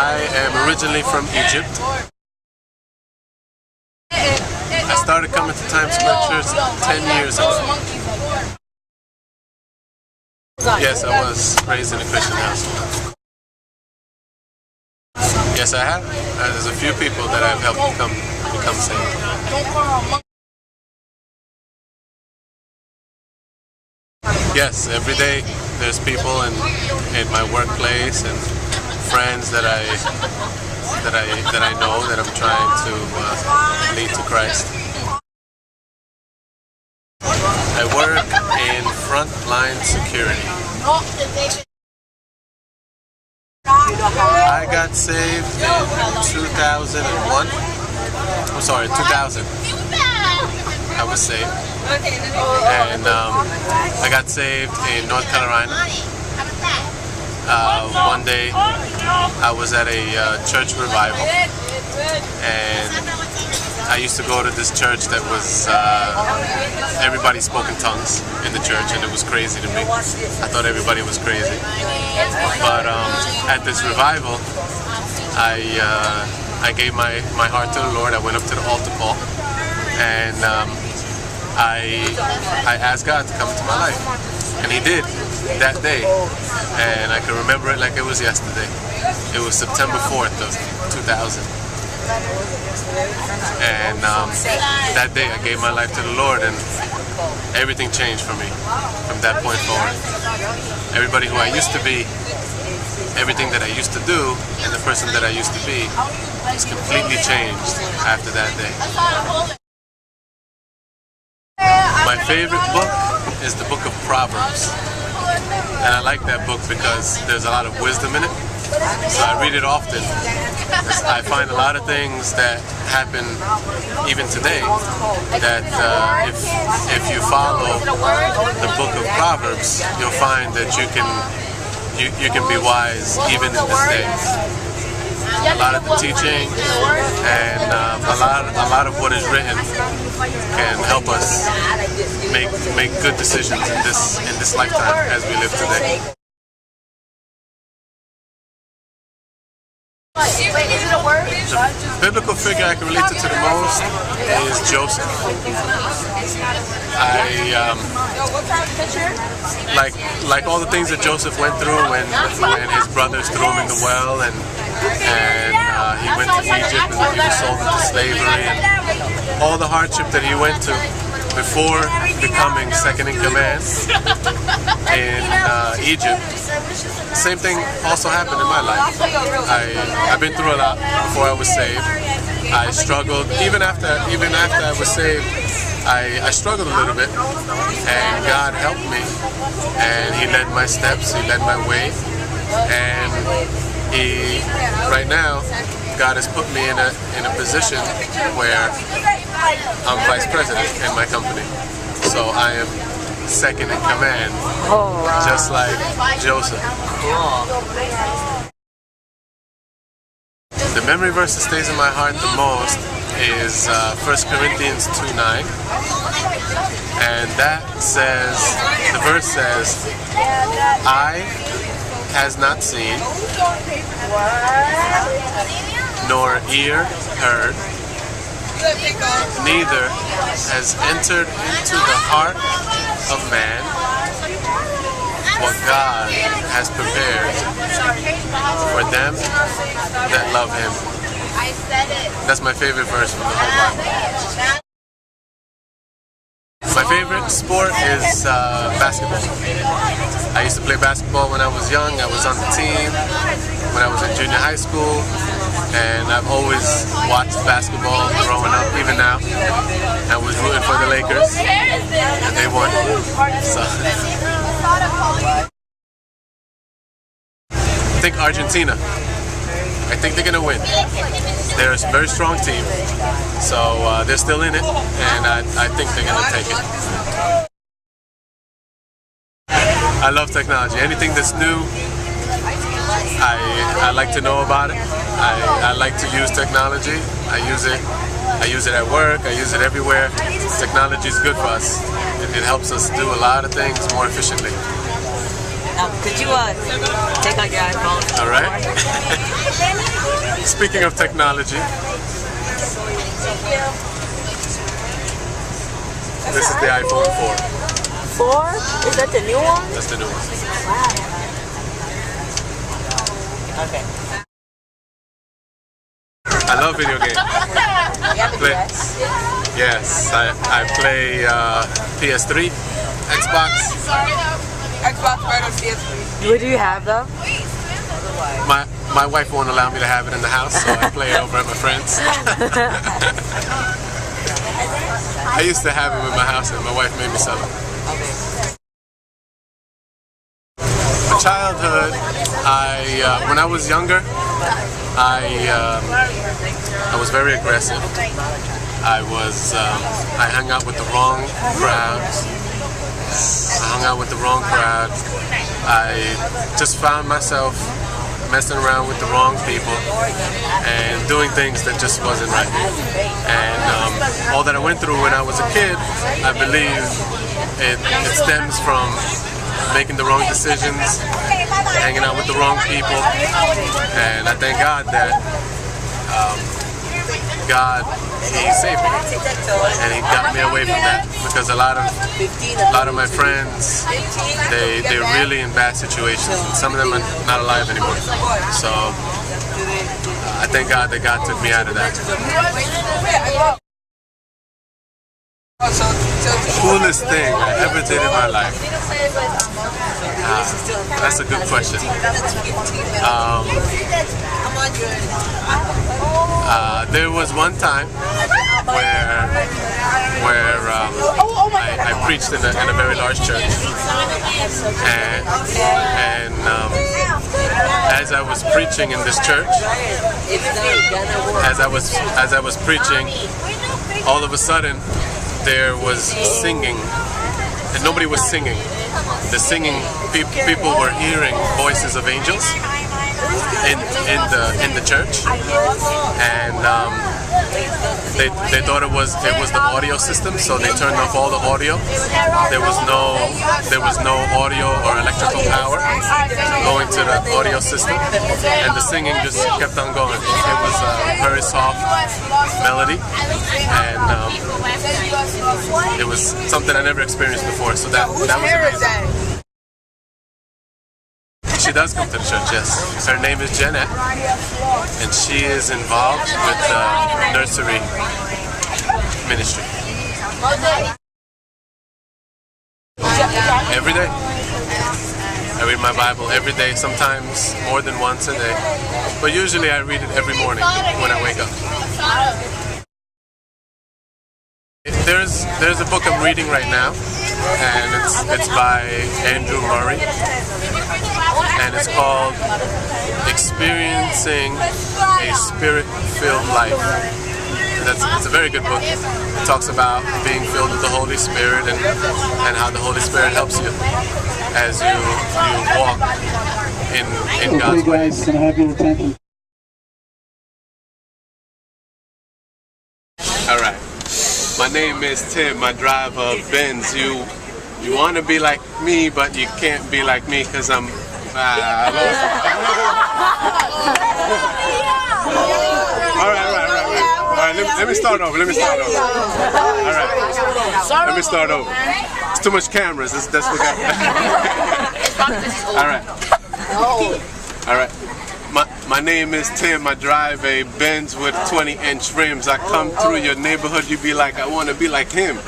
I am originally from Egypt. I started coming to Times Square Church 10 years ago. Yes, I was raised in a Christian household. Yes, I have. There's a few people that I've helped become saved. Yes, every day there's people in my workplace and friends that I know that I'm trying to lead to Christ. I work in frontline security. I got saved in 2001. I'm sorry, 2000. I was saved. And I got saved in North Carolina. One day I was at a church revival, and I used to go to this church that was everybody spoke in tongues in the church, and it was crazy to me. I thought everybody was crazy. But at this revival, I gave my heart to the Lord. I went up to the altar call, and I asked God to come into my life, and He did that day, and I can remember it like it was yesterday. It was September 4th of 2000, and that day I gave my life to the Lord, and everything changed for me from that point forward. Everybody who I used to be, everything that I used to do, and the person that I used to be was completely changed after that day. My favorite book is the book of Proverbs, and I like that book because there's a lot of wisdom in it, so I read it often. I find a lot of things that happen even today that if you follow the book of Proverbs, you'll find that you can be wise even in this day. A lot of the teaching and a lot of what is written can help us make good decisions in this lifetime as we live today. The biblical figure I can relate to the most is Joseph. Like all the things that Joseph went through when his brothers threw him in the well, and he went to Egypt and he was sold into slavery, and all the hardship that he went to before becoming second in command in Egypt. The same thing also happened in my life. I've been through a lot before I was saved. I struggled even after I was saved. I struggled a little bit, and God helped me, and He led my steps, He led my way, and right now God has put me in a position where I'm vice president in my company. So I am second in command, just like Joseph. The memory verse that stays in my heart the most is 1 Corinthians 2:9, and that says, the verse says, "Eye has not seen, nor ear heard, neither has entered into the heart of man what God has prepared for them that love Him." That's my favorite verse from the whole Bible. My favorite sport is basketball. I used to play basketball when I was young. I was on the team when I was in junior high school, and I've always watched basketball growing up, even now. I was rooting for the Lakers, and they won. So I think Argentina. I think they're gonna win. They're a very strong team, so they're still in it, and I think they're gonna take it. I love technology. Anything that's new, I like to know about it. I like to use technology. I use it at work. I use it everywhere. Technology is good for us. It helps us do a lot of things more efficiently. Could you take out your iPhone? All right. Speaking of technology, this is the iPhone 4. 4? Is that the new one? That's the new one. Wow. Okay. I love video games. Yes, I play PS3, Xbox. Xbox versus PS3. What do you have though? My wife won't allow me to have it in the house, so I play it over at my friends. I used to have it in my house, and my wife made me sell it. My childhood, when I was younger, I was very aggressive. I hung out with the wrong crowds. I just found myself messing around with the wrong people and doing things that just wasn't right. And all that I went through when I was a kid, I believe it stems from making the wrong decisions, hanging out with the wrong people, and I thank God that He saved me, and He got me away from that, because a lot of my friends, they're really in bad situations, and some of them are not alive anymore. So I thank God that God took me out of that. Coolest thing I ever did in my life. That's a good question. There was one time where I preached in a very large church, and as I was preaching in this church, as I was preaching, all of a sudden there was singing, and nobody was singing. The singing people were hearing voices of angels in the church, and they thought it was the audio system, so they turned off all the audio. There was no audio or electrical power going to the audio system, and the singing just kept on going. It was a very soft melody, and it was something I never experienced before. So that was amazing. She does come to the church, yes. Her name is Jeanette, and she is involved with the nursery ministry. Every day. I read my Bible every day, sometimes more than once a day. But usually I read it every morning when I wake up. There's a book I'm reading right now, and it's by Andrew Murray, and it's called Experiencing a Spirit-Filled Life. And it's a very good book. It talks about being filled with the Holy Spirit and how the Holy Spirit helps you as you walk in God's way. Guys, can I have your attention? All right. My name is Tim. I drive a Benz. You want to be like me, but you can't be like me because I'm. All right. Let me start over. All right. Let me start over. It's too much cameras. That's what All right. My name is Tim. I drive a Benz with 20-inch rims. I come through your neighborhood, you be like, I want to be like him.